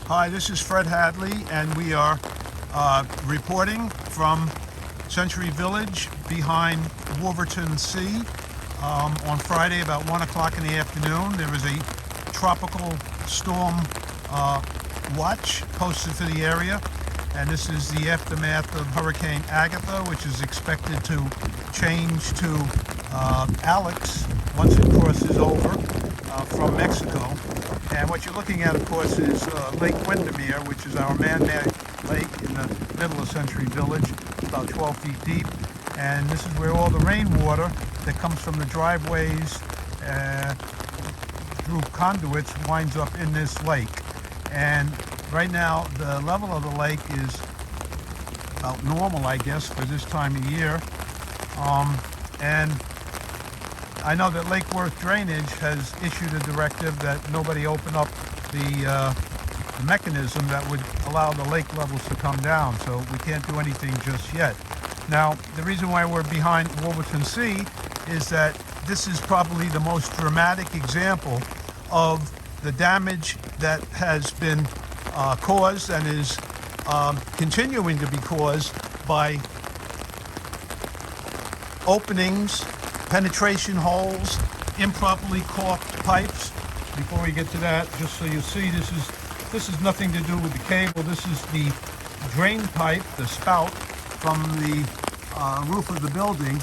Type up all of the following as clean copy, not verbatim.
Hi, this is Fred Hadley, and we are reporting from Century Village behind Wolverton Sea. On Friday, about 1 o'clock in the afternoon, there was a tropical storm watch posted for the area, and this is the aftermath of Hurricane Agatha, which is expected to change to Alex once it crosses over from Mexico. And what you're looking at, of course, is Lake Windermere, which is our man-made lake in the middle of Century Village, about 12 feet deep. And this is where all the rainwater that comes from the driveways through conduits winds up in this lake. And right now, the level of the lake is about normal, I guess, for this time of year. And I know that Lake Worth Drainage has issued a directive that nobody open up the mechanism that would allow the lake levels to come down, so we can't do anything just yet. Now, the reason why we're behind Wolverton Sea is that this is probably the most dramatic example of the damage that has been caused and is continuing to be caused by openings, penetration holes, improperly caulked pipes. Before we get to that, just so you see, this is nothing to do with the cable. This is the drain pipe, the spout from the roof of the building,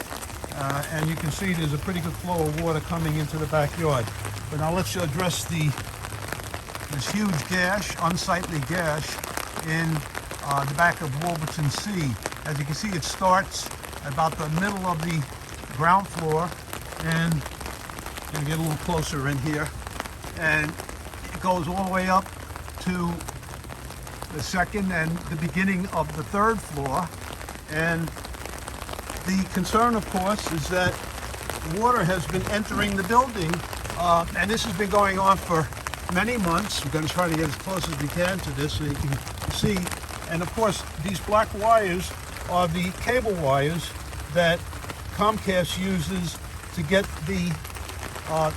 and you can see there's a pretty good flow of water coming into the backyard. But now let's address this huge gash, unsightly gash in the back of Wolverton Sea. As you can see, it starts about the middle of the ground floor, and I'm going to get a little closer in here, and it goes all the way up to the second and the beginning of the third floor. And the concern, of course, is that water has been entering the building, and this has been going on for many months. We're going to try to get as close as we can to this so you can see. And of course, these black wires are the cable wires that Comcast uses to get the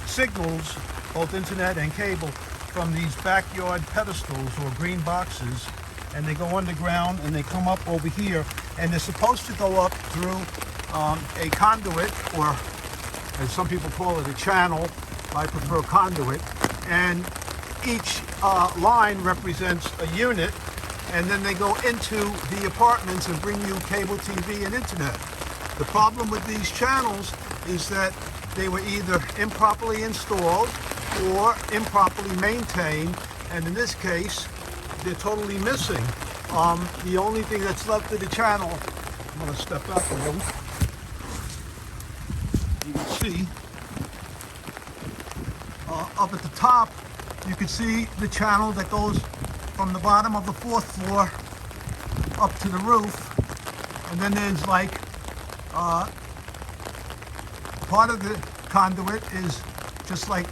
signals, both internet and cable, from these backyard pedestals or green boxes, and they go underground and they come up over here, and they're supposed to go up through a conduit, or as some people call it, a channel. I prefer conduit, and each line represents a unit, and then they go into the apartments and bring you cable TV and internet. The problem with these channels is that they were either improperly installed or improperly maintained, and in this case, they're totally missing. The only thing that's left of the channel, I'm going to step up a little. You can see up at the top, you can see the channel that goes from the bottom of the fourth floor up to the roof, and then there's like part of the conduit is just like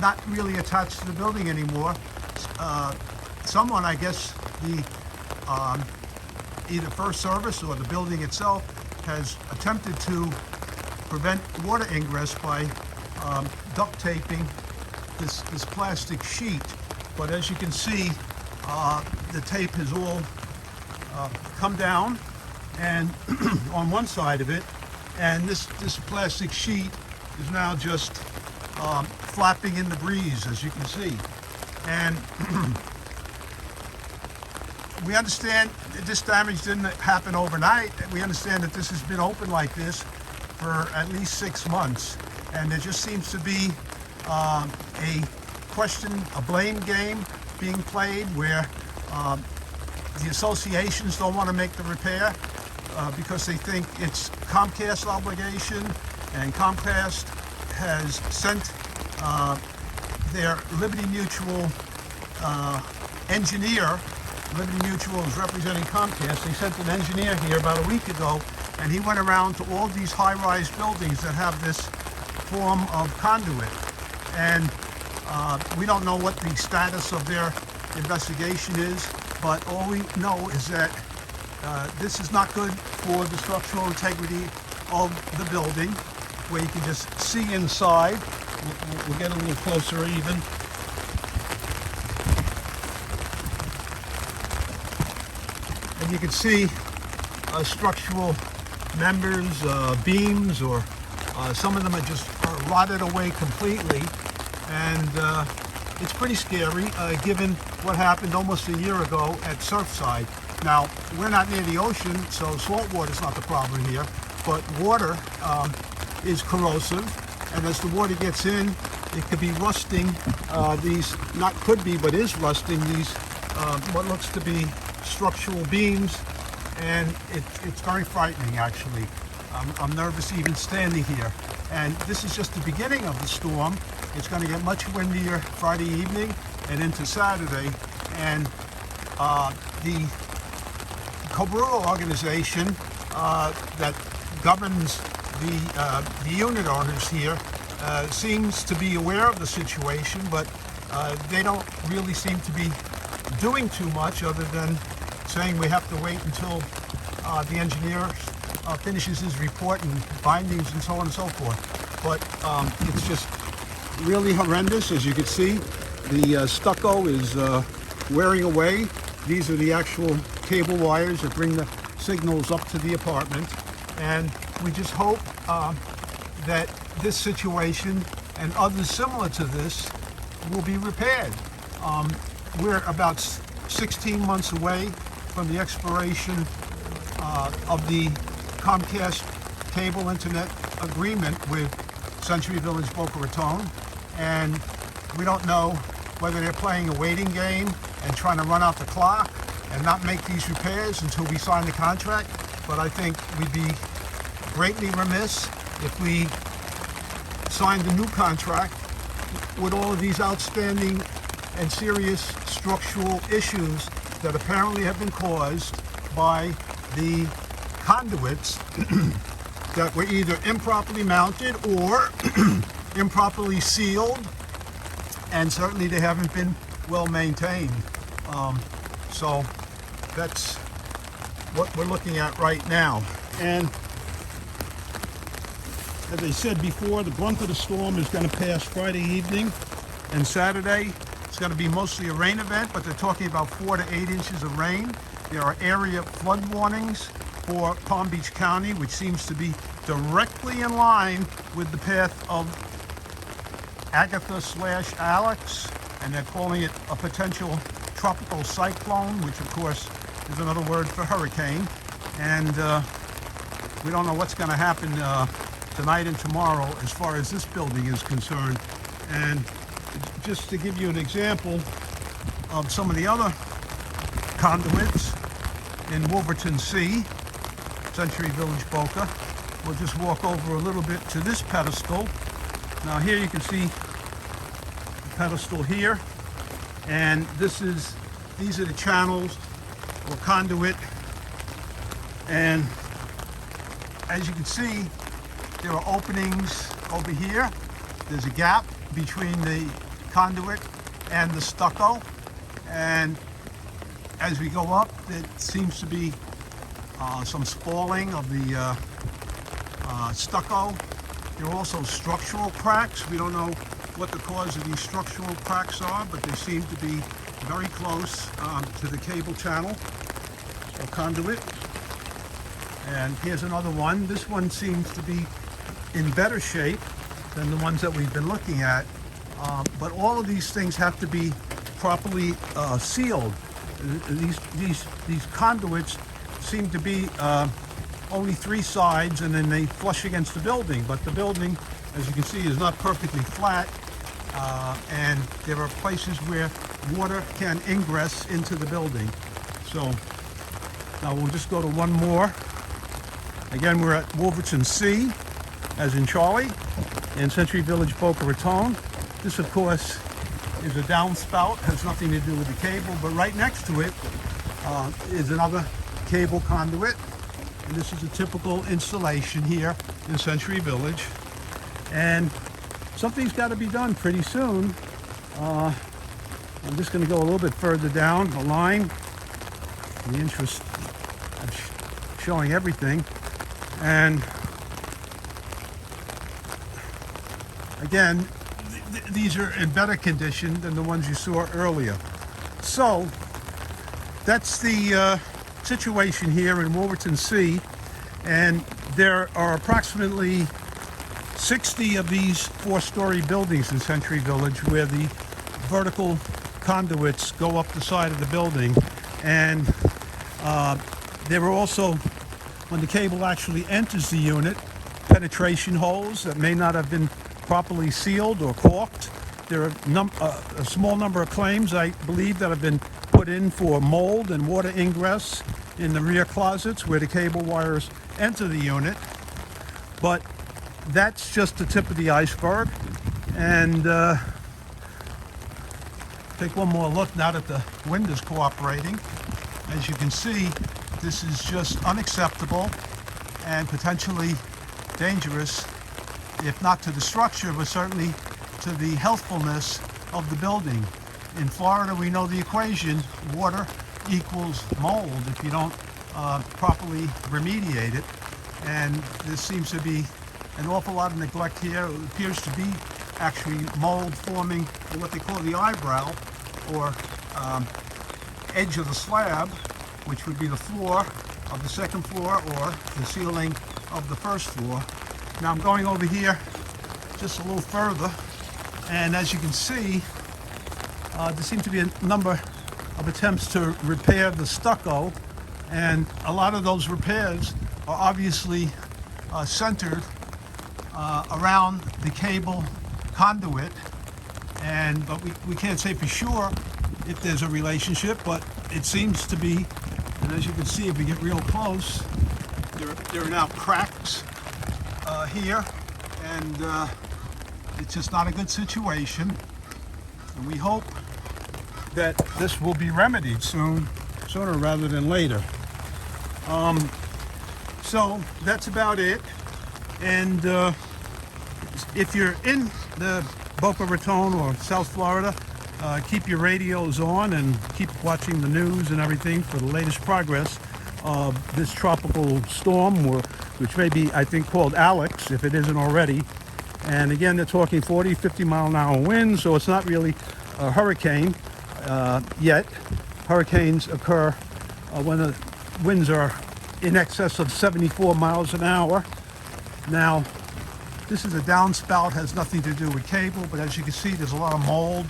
not really attached to the building anymore. Someone, I guess the either First Service or the building itself, has attempted to prevent water ingress by duct taping this plastic sheet. But as you can see, the tape has all come down and on one side of it, and this plastic sheet is now just flapping in the breeze, as you can see. And we understand that this damage didn't happen overnight. We understand that this has been open like this for at least 6 months, and there just seems to be a blame game being played where the associations don't want to make the repair because they think it's Comcast's obligation, and Comcast has sent their Liberty Mutual engineer. Liberty Mutual is representing Comcast. They sent an engineer here about a week ago, and he went around to all these high-rise buildings that have this form of conduit. And we don't know what the status of their investigation is, but all we know is that this is not good for the structural integrity of the building, where you can just see inside. We'll get a little closer even. And you can see structural members, beams, or some of them are just rotted away completely. And it's pretty scary given what happened almost a year ago at Surfside. Now, we're not near the ocean, so salt water is not the problem here, but water is corrosive, and as the water gets in, it could be rusting these, not could be, but is rusting these, what looks to be structural beams, and it's very frightening, actually. I'm nervous even standing here. And this is just the beginning of the storm. It's going to get much windier Friday evening and into Saturday. And the Cobra organization that governs the unit owners here seems to be aware of the situation, but they don't really seem to be doing too much other than saying we have to wait until the engineer finishes his report and findings and so on and so forth. But it's just really horrendous. As you can see, the stucco is wearing away. These are the actual cable wires that bring the signals up to the apartment. And we just hope that this situation and others similar to this will be repaired. We're about 16 months away from the expiration of the Comcast cable internet agreement with Century Village Boca Raton, and we don't know whether they're playing a waiting game and trying to run out the clock and not make these repairs until we sign the contract. But I think we'd be greatly remiss if we signed a new contract with all of these outstanding and serious structural issues that apparently have been caused by the conduits that were either improperly mounted or improperly sealed, and certainly they haven't been well maintained. So that's what we're looking at right now. And as I said before, the brunt of the storm is going to pass Friday evening, and Saturday it's going to be mostly a rain event, but they're talking about 4 to 8 inches of rain. There are area flood warnings for Palm Beach County, which seems to be directly in line with the path of Agatha/Alex, and they're calling it a potential tropical cyclone, which of course is another word for hurricane. And we don't know what's going to happen tonight and tomorrow as far as this building is concerned. And just to give you an example of some of the other conduits in Wolverton C, Century Village Boca, we'll just walk over a little bit to this pedestal. Now here you can see the pedestal here, and these are the channels or conduit, and as you can see, there are openings over here. There's a gap between the conduit and the stucco, and as we go up, it seems to be some spalling of the stucco. There are also structural cracks. We don't know what the cause of these structural cracks are, but they seem to be very close to the cable channel or conduit. And here's another one. This one seems to be in better shape than the ones that we've been looking at. But all of these things have to be properly sealed. These conduits seem to be only 3 sides, and then they flush against the building. But the building, as you can see, is not perfectly flat, and there are places where water can ingress into the building. So now we'll just go to one more. Again, we're at Wolverton C, as in Charlie, in Century Village Boca Raton. This, of course, is a downspout, has nothing to do with the cable, but right next to it is another cable conduit. And this is a typical installation here in Century Village. And something's got to be done pretty soon. I'm just going to go a little bit further down the line in the interest of showing everything. And again, these are in better condition than the ones you saw earlier. So that's the situation here in Wolverton C, and there are approximately 60 of these four-story buildings in Century Village where the vertical conduits go up the side of the building. And there are also, when the cable actually enters the unit, penetration holes that may not have been properly sealed or caulked. There are a small number of claims, I believe, that have been put in for mold and water ingress in the rear closets where the cable wires enter the unit. But that's just the tip of the iceberg. And take one more look now that the wind is cooperating. As you can see, this is just unacceptable and potentially dangerous, if not to the structure, but certainly to the healthfulness of the building. In Florida, we know the equation: water equals mold if you don't properly remediate it. And there seems to be an awful lot of neglect here. It appears to be actually mold forming what they call the eyebrow, or edge of the slab, which would be the floor of the second floor or the ceiling of the first floor. Now I'm going over here just a little further, and as you can see, there seems to be a number of attempts to repair the stucco, and a lot of those repairs are obviously centered around the cable conduit, but we can't say for sure if there's a relationship, but it seems to be. And as you can see, if we get real close, there are now cracks here, and it's just not a good situation. And we hope that this will be remedied sooner rather than later. So that's about it. And if you're in the Boca Raton or South Florida, keep your radios on and keep watching the news and everything for the latest progress of this tropical storm, which may be, I think, called Alex, if it isn't already. And again, they're talking 40, 50 mile an hour winds, so it's not really a hurricane yet. Hurricanes occur when the winds are in excess of 74 miles an hour. Now, this is a downspout, has nothing to do with cable, but as you can see, there's a lot of mold.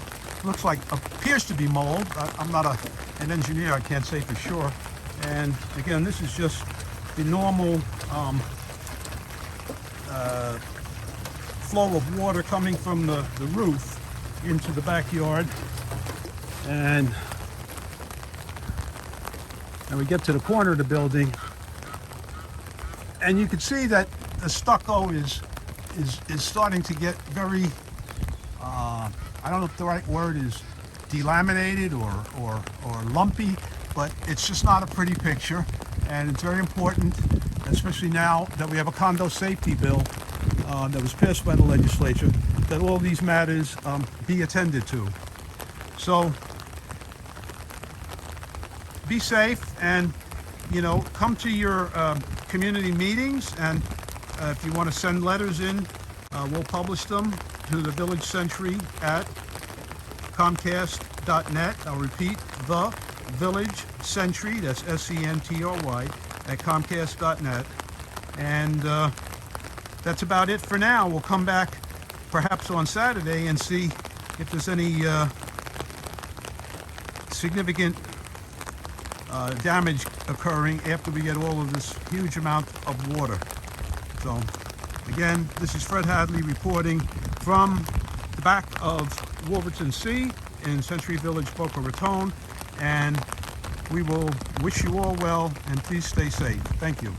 Looks like, appears to be mold. I'm not an engineer, I can't say for sure. And again, this is just the normal flow of water coming from the roof into the backyard. And we get to the corner of the building, and you can see that the stucco is starting to get very, I don't know if the right word is delaminated or lumpy, but it's just not a pretty picture. And it's very important, especially now that we have a condo safety bill that was passed by the legislature, that all these matters be attended to. So be safe, and come to your community meetings, and if you want to send letters in, we'll publish them to the Village Century at Comcast.net. I'll repeat, the Village Century, that's SENTRY, at Comcast.net. And that's about it for now. We'll come back perhaps on Saturday and see if there's any significant damage occurring after we get all of this huge amount of water. So again, this is Fred Hadley reporting from the back of Wolverton C in Century Village, Boca Raton, and we will wish you all well, and please stay safe. Thank you.